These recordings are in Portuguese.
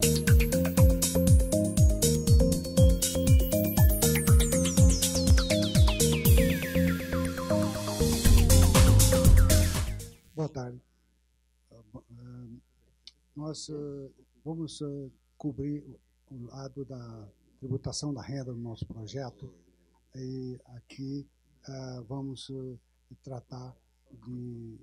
Boa tarde. Nós vamos cobrir o lado da tributação da renda no nosso projeto e aqui vamos tratar de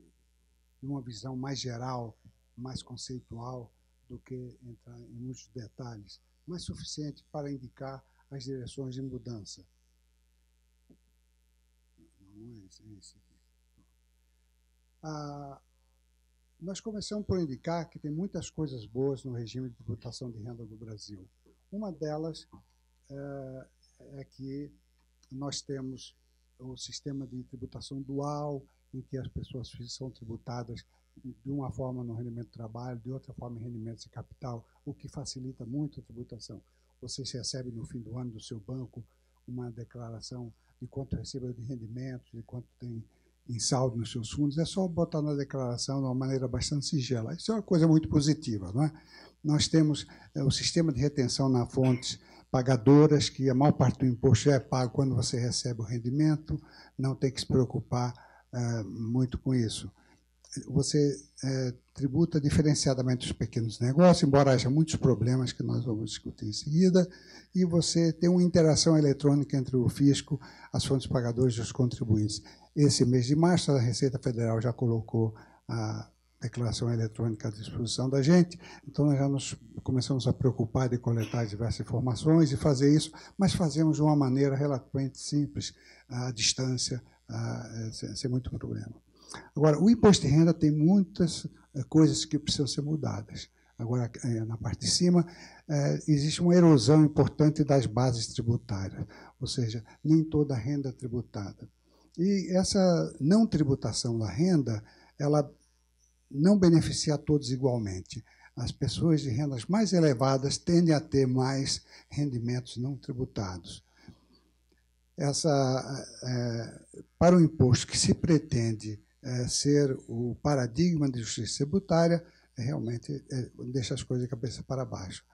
uma visão mais geral, mais conceitual, do que entrar em muitos detalhes, mas suficiente para indicar as direções de mudança. Não é esse aqui. Nós começamos por indicar que tem muitas coisas boas no regime de tributação de renda do Brasil. Uma delas é que nós temos o sistema de tributação dual, em que as pessoas físicas são tributadas de uma forma no rendimento de trabalho, de outra forma em rendimentos de capital, o que facilita muito a tributação. Você recebe no fim do ano do seu banco uma declaração de quanto recebeu de rendimentos, de quanto tem em saldo nos seus fundos, é só botar na declaração de uma maneira bastante sigela. Isso é uma coisa muito positiva, não é? Nós temos o sistema de retenção na fontes pagadoras, que a maior parte do imposto é pago quando você recebe o rendimento, não tem que se preocupar muito com isso. Você tributa diferenciadamente os pequenos negócios, embora haja muitos problemas que nós vamos discutir em seguida, e você tem uma interação eletrônica entre o fisco, as fontes pagadoras e os contribuintes. Esse mês de março, a Receita Federal já colocou a declaração eletrônica à disposição da gente, então nós já começamos a preocupar de coletar diversas informações e fazer isso, mas fazemos de uma maneira relativamente simples, à distância, sem muito problema. Agora, o imposto de renda tem muitas coisas que precisam ser mudadas. Agora, na parte de cima, existe uma erosão importante das bases tributárias, ou seja, nem toda a renda é tributada. E essa não tributação da renda, ela não beneficia a todos igualmente. As pessoas de rendas mais elevadas tendem a ter mais rendimentos não tributados. Para o imposto que se pretende ser o paradigma de justiça tributária, realmente deixa as coisas de cabeça para baixo.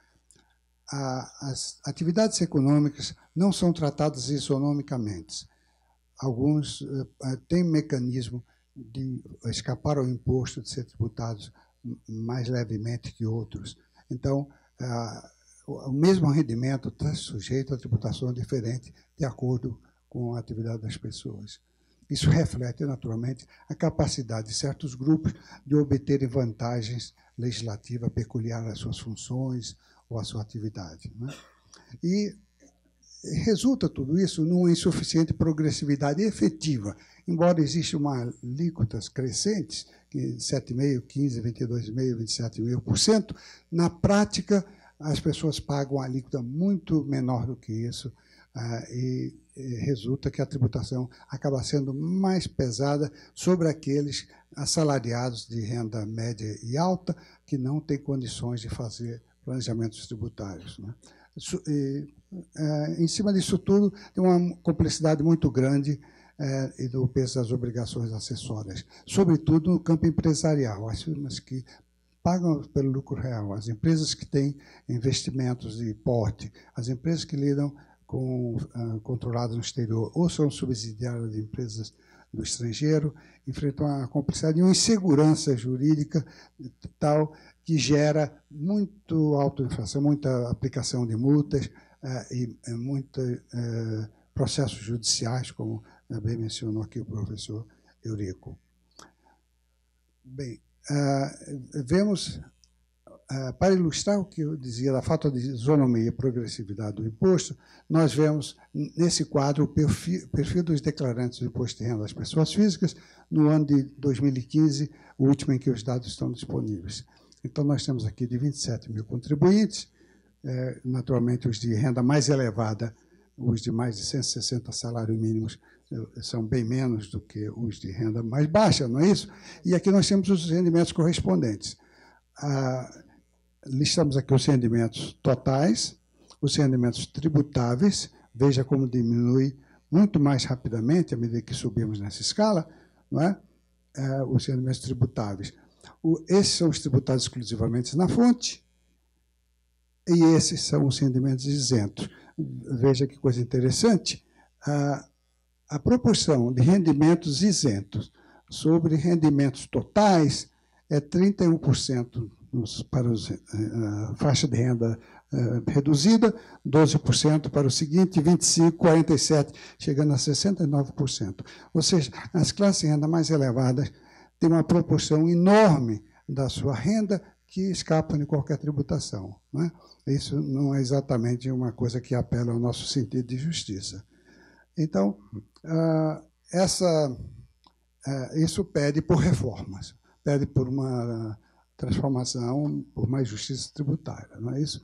As atividades econômicas não são tratadas isonomicamente. Alguns têm mecanismo de escapar ao imposto, de ser tributados mais levemente que outros. Então, o mesmo rendimento está sujeito a tributação diferente de acordo com a atividade das pessoas. Isso reflete, naturalmente, a capacidade de certos grupos de obterem vantagens legislativas peculiares às suas funções ou à sua atividade, né? E resulta tudo isso numa insuficiente progressividade efetiva, embora exista uma alíquotas crescentes, 7,5%, 15%, 22,5%, 27,5%, na prática as pessoas pagam uma alíquota muito menor do que isso, e resulta que a tributação acaba sendo mais pesada sobre aqueles assalariados de renda média e alta que não têm condições de fazer planejamentos tributários, né? Em cima disso tudo, tem uma complexidade muito grande e do peso das obrigações acessórias, sobretudo no campo empresarial, as firmas que pagam pelo lucro real, as empresas que têm investimentos de porte, as empresas que lidam com controladas no exterior ou são subsidiárias de empresas do estrangeiro, enfrentam a complexidade e uma insegurança jurídica tal que gera muito autoinfração, muita aplicação de multas e muitos processos judiciais, como bem mencionou aqui o professor Eurico. Bem, vemos, para ilustrar o que eu dizia da falta de isonomia e progressividade do imposto, nós vemos nesse quadro o perfil dos declarantes do imposto de renda das pessoas físicas no ano de 2015, o último em que os dados estão disponíveis. Então, nós temos aqui de 27 mil contribuintes, naturalmente os de renda mais elevada, os de mais de 160 salários mínimos são bem menos do que os de renda mais baixa, não é isso? E aqui nós temos os rendimentos correspondentes. Listamos aqui os rendimentos totais, os rendimentos tributáveis, veja como diminui muito mais rapidamente à medida que subimos nessa escala, não é? Os rendimentos tributáveis. Esses são os tributados exclusivamente na fonte, e esses são os rendimentos isentos. Veja que coisa interessante, a proporção de rendimentos isentos sobre rendimentos totais é 31% para a faixa de renda reduzida, 12% para o seguinte, 25%, 47%, chegando a 69%. Ou seja, as classes de renda mais elevadas têm uma proporção enorme da sua renda que escapam de qualquer tributação, não é? Isso não é exatamente uma coisa que apela ao nosso sentido de justiça. Então, isso pede por reformas, pede por uma transformação, por mais justiça tributária, não é isso?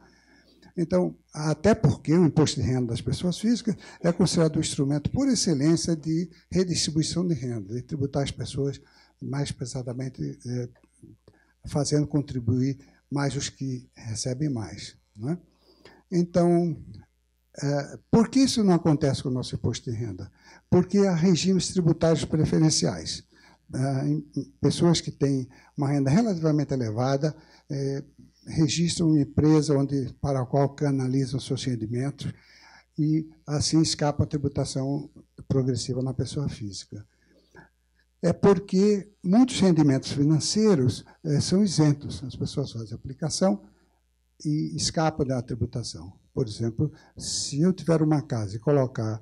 Então, até porque o imposto de renda das pessoas físicas é considerado um instrumento por excelência de redistribuição de renda, de tributar as pessoas mais pesadamente, fazendo contribuir mais os que recebem mais, não é? Então, por que isso não acontece com o nosso imposto de renda? Porque há regimes tributários preferenciais. Pessoas que têm uma renda relativamente elevada registram uma empresa para a qual canalizam seus rendimentos e, assim, escapa a tributação progressiva na pessoa física. É porque muitos rendimentos financeiros são isentos. As pessoas fazem aplicação e escapam da tributação. Por exemplo, se eu tiver uma casa e colocar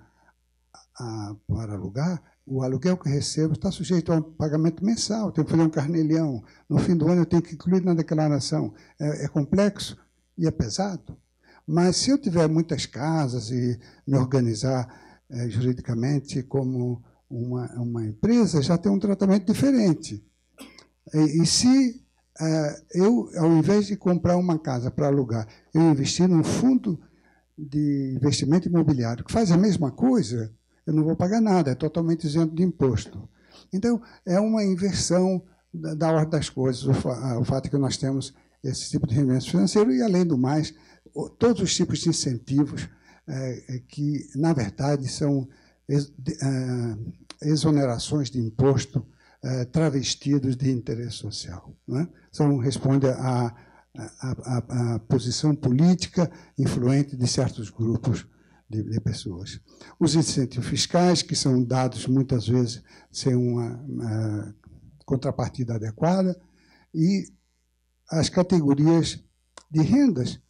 para alugar, o aluguel que eu recebo está sujeito a um pagamento mensal, tenho que fazer um carnelhão. No fim do ano, eu tenho que incluir na declaração. É complexo e é pesado. Mas, se eu tiver muitas casas e me organizar juridicamente como uma empresa, já tem um tratamento diferente. E se eu, ao invés de comprar uma casa para alugar, eu investir num fundo de investimento imobiliário que faz a mesma coisa, eu não vou pagar nada, é totalmente isento de imposto. Então, é uma inversão da ordem das coisas, o fato de que nós temos esse tipo de rendimento financeiro e, além do mais, todos os tipos de incentivos que, na verdade, são exonerações de imposto travestidos de interesse social, não é? Responde à posição política influente de certos grupos de pessoas. Os incentivos fiscais, que são dados muitas vezes sem uma contrapartida adequada, e as categorias de rendas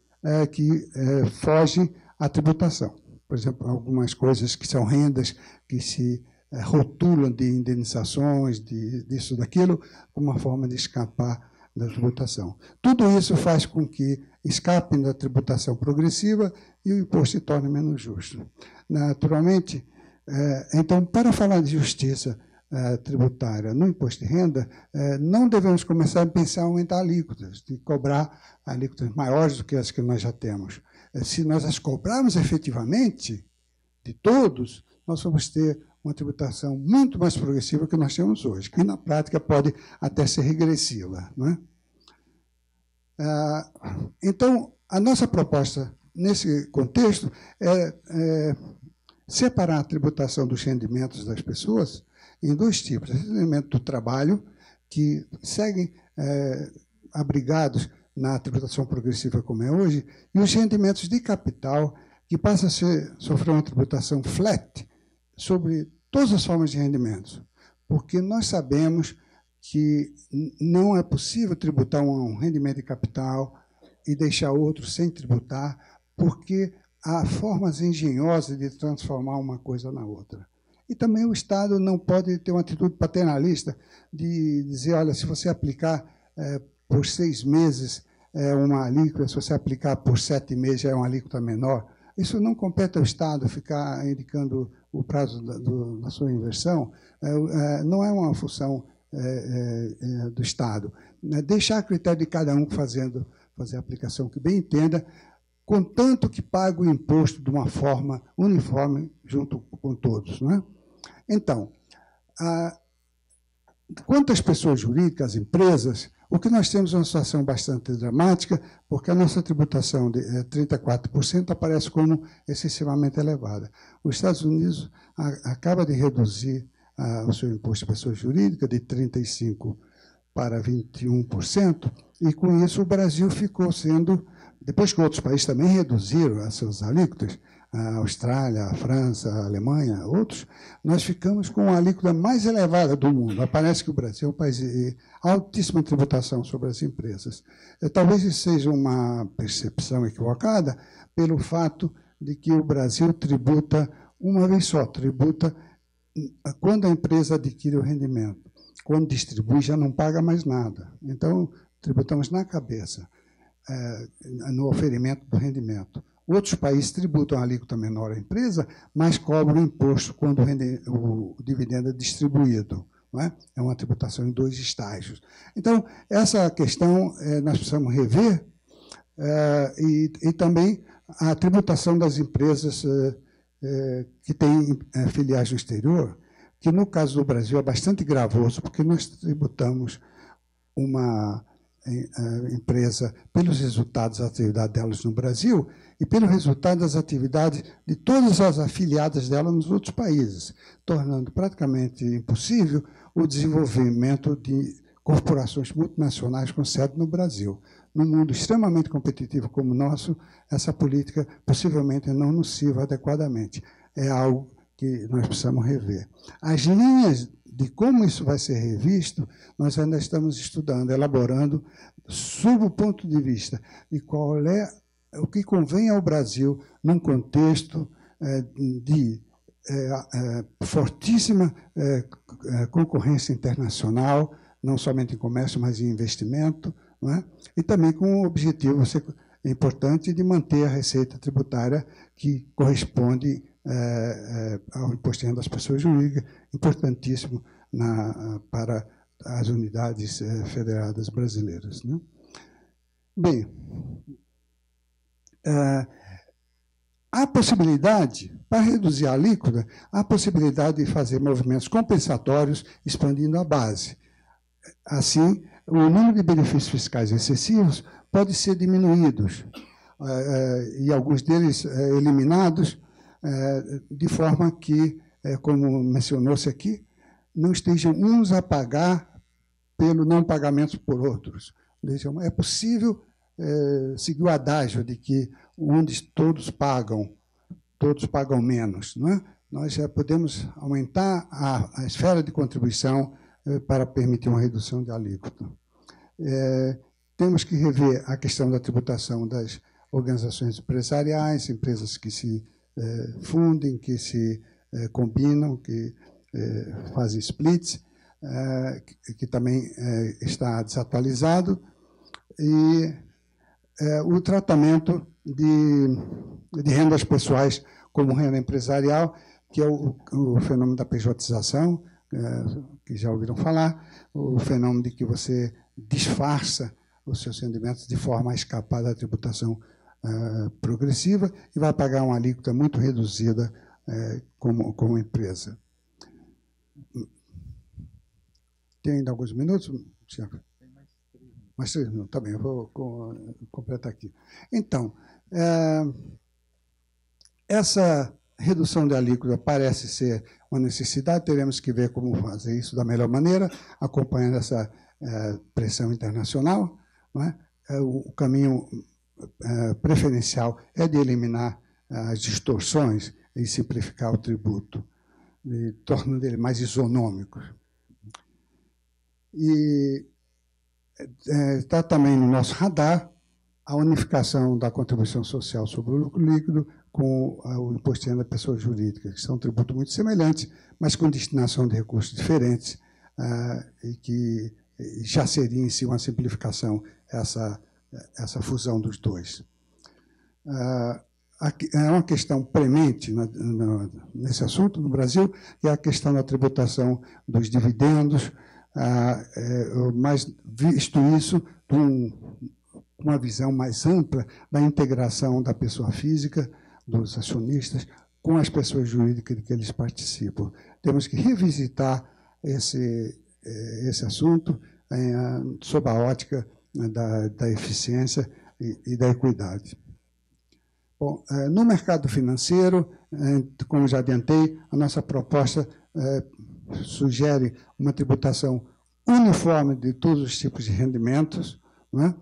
que fogem à tributação. Por exemplo, algumas coisas que são rendas que se rotulam de indenizações, disso, daquilo, como uma forma de escapar da tributação. Tudo isso faz com que escapem da tributação progressiva e o imposto se torne menos justo. Naturalmente, então, para falar de justiça tributária no imposto de renda, não devemos começar a pensar em aumentar alíquotas, de cobrar alíquotas maiores do que as que nós já temos. Se nós as cobrarmos efetivamente, de todos, nós vamos ter uma tributação muito mais progressiva que nós temos hoje, que na prática pode até ser regressiva, não é? Então, a nossa proposta nesse contexto é separar a tributação dos rendimentos das pessoas em dois tipos: o rendimento do trabalho, que seguem abrigados na tributação progressiva como é hoje, e os rendimentos de capital, que passam a sofrer uma tributação flat sobre todas as formas de rendimentos, porque nós sabemos que não é possível tributar um rendimento de capital e deixar outro sem tributar, porque há formas engenhosas de transformar uma coisa na outra. E também o Estado não pode ter uma atitude paternalista de dizer, olha, se você aplicar por 6 meses uma alíquota, se você aplicar por 7 meses já é uma alíquota menor. Isso não compete ao Estado ficar indicando o prazo da sua inversão, não é uma função do Estado. Deixar a critério de cada um fazer a aplicação que bem entenda, contanto que pague o imposto de uma forma uniforme junto com todos, não é? Então, quanto às pessoas jurídicas, às empresas, o que nós temos é uma situação bastante dramática, porque a nossa tributação de 34% aparece como excessivamente elevada. Os Estados Unidos acaba de reduzir o seu imposto de pessoa jurídica de 35% para 21%, e com isso o Brasil ficou sendo depois que outros países também reduziram as suas alíquotas, a Austrália, a França, a Alemanha, outros, nós ficamos com a alíquota mais elevada do mundo. Parece que o Brasil é um país de altíssima tributação sobre as empresas. Talvez isso seja uma percepção equivocada pelo fato de que o Brasil tributa uma vez só, tributa quando a empresa adquire o rendimento. Quando distribui, já não paga mais nada. Então, tributamos na cabeça, no oferimento do rendimento. Outros países tributam a alíquota menor à empresa, mas cobram imposto quando o dividendo é distribuído. Não é? É uma tributação em 2 estágios. Então, essa questão nós precisamos rever, e também a tributação das empresas que têm filiais no exterior, que, no caso do Brasil, é bastante gravoso, porque nós tributamos uma empresa pelos resultados das atividades delas no Brasil e pelo resultado das atividades de todas as afiliadas dela nos outros países, tornando praticamente impossível o desenvolvimento de corporações multinacionais com sede no Brasil. Num mundo extremamente competitivo como o nosso, essa política possivelmente não nos sirva adequadamente. É algo que nós precisamos rever. As linhas de como isso vai ser revisto, nós ainda estamos estudando, elaborando, sob o ponto de vista de qual é o que convém ao Brasil num contexto de fortíssima concorrência internacional, não somente em comércio, mas em investimento, não é? E também com o objetivo importante de manter a receita tributária que corresponde ao imposto de renda das pessoas jurídicas, importantíssimo para as unidades federadas brasileiras. Né? Bem, há possibilidade, para reduzir a alíquota, há possibilidade de fazer movimentos compensatórios expandindo a base. Assim, o número de benefícios fiscais excessivos pode ser diminuído, e alguns deles eliminados, de forma que, como mencionou-se aqui, não estejam uns a pagar pelo não pagamento por outros. É possível seguir o adágio de que onde todos pagam menos. Não é? Nós já podemos aumentar a esfera de contribuição para permitir uma redução de alíquota. Temos que rever a questão da tributação das organizações empresariais, empresas que se fundem, que se combinam, que fazem splits, que também está desatualizado, e o tratamento de rendas pessoais como renda empresarial, que é o fenômeno da pejotização, que já ouviram falar, o fenômeno de que você disfarça os seus rendimentos de forma a escapar da tributação progressiva e vai pagar uma alíquota muito reduzida como empresa. Tem ainda alguns minutos, Tiago? Tem mais 3 minutos. Tá bem, eu vou completar aqui. Então, essa redução de alíquota parece ser uma necessidade, teremos que ver como fazer isso da melhor maneira, acompanhando essa pressão internacional. Não é? O caminho preferencial é de eliminar as distorções e simplificar o tributo, tornando ele mais isonômico. E está também no nosso radar a unificação da contribuição social sobre o lucro líquido com o imposto de renda da pessoa jurídica, que são tributos muito semelhantes, mas com destinação de recursos diferentes, e que já seria em si uma simplificação essa fusão dos dois. É uma questão premente nesse assunto no Brasil, que é a questão da tributação dos dividendos, mas visto isso com uma visão mais ampla da integração da pessoa física, dos acionistas, com as pessoas jurídicas de que eles participam. Temos que revisitar esse assunto sob a ótica da eficiência e da equidade. Bom, no mercado financeiro, como já adiantei, a nossa proposta sugere uma tributação uniforme de todos os tipos de rendimentos, não é?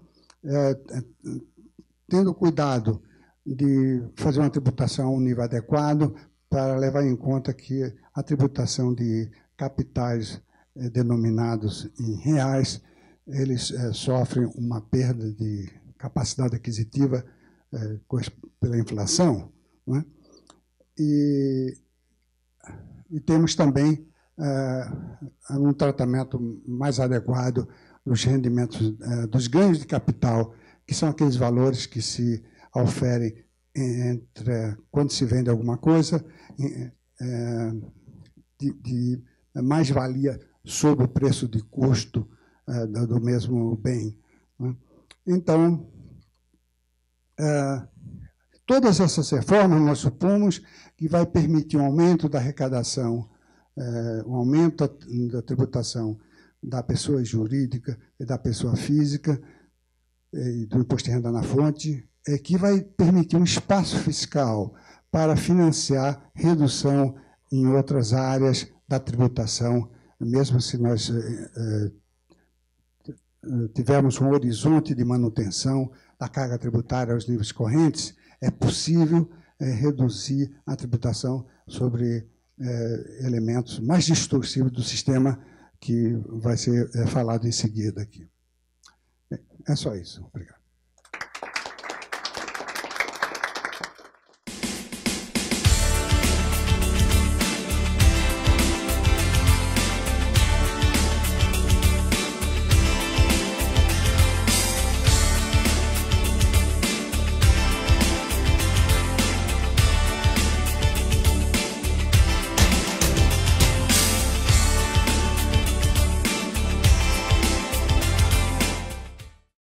tendo cuidado de fazer uma tributação a um nível adequado para levar em conta que a tributação de capitais denominados em reais, eles sofrem uma perda de capacidade aquisitiva pela inflação, né? E temos também um tratamento mais adequado dos rendimentos, dos ganhos de capital, que são aqueles valores que se oferem quando se vende alguma coisa, de mais-valia sobre o preço de custo do mesmo bem, né? Então, todas essas reformas, nós supomos que vai permitir um aumento da arrecadação, um aumento da tributação da pessoa jurídica e da pessoa física, e do imposto de renda na fonte, que vai permitir um espaço fiscal para financiar redução em outras áreas da tributação, mesmo se nós tivermos um horizonte de manutenção da carga tributária aos níveis correntes, é possível reduzir a tributação sobre elementos mais distorcivos do sistema, que vai ser falado em seguida aqui. É só isso. Obrigado.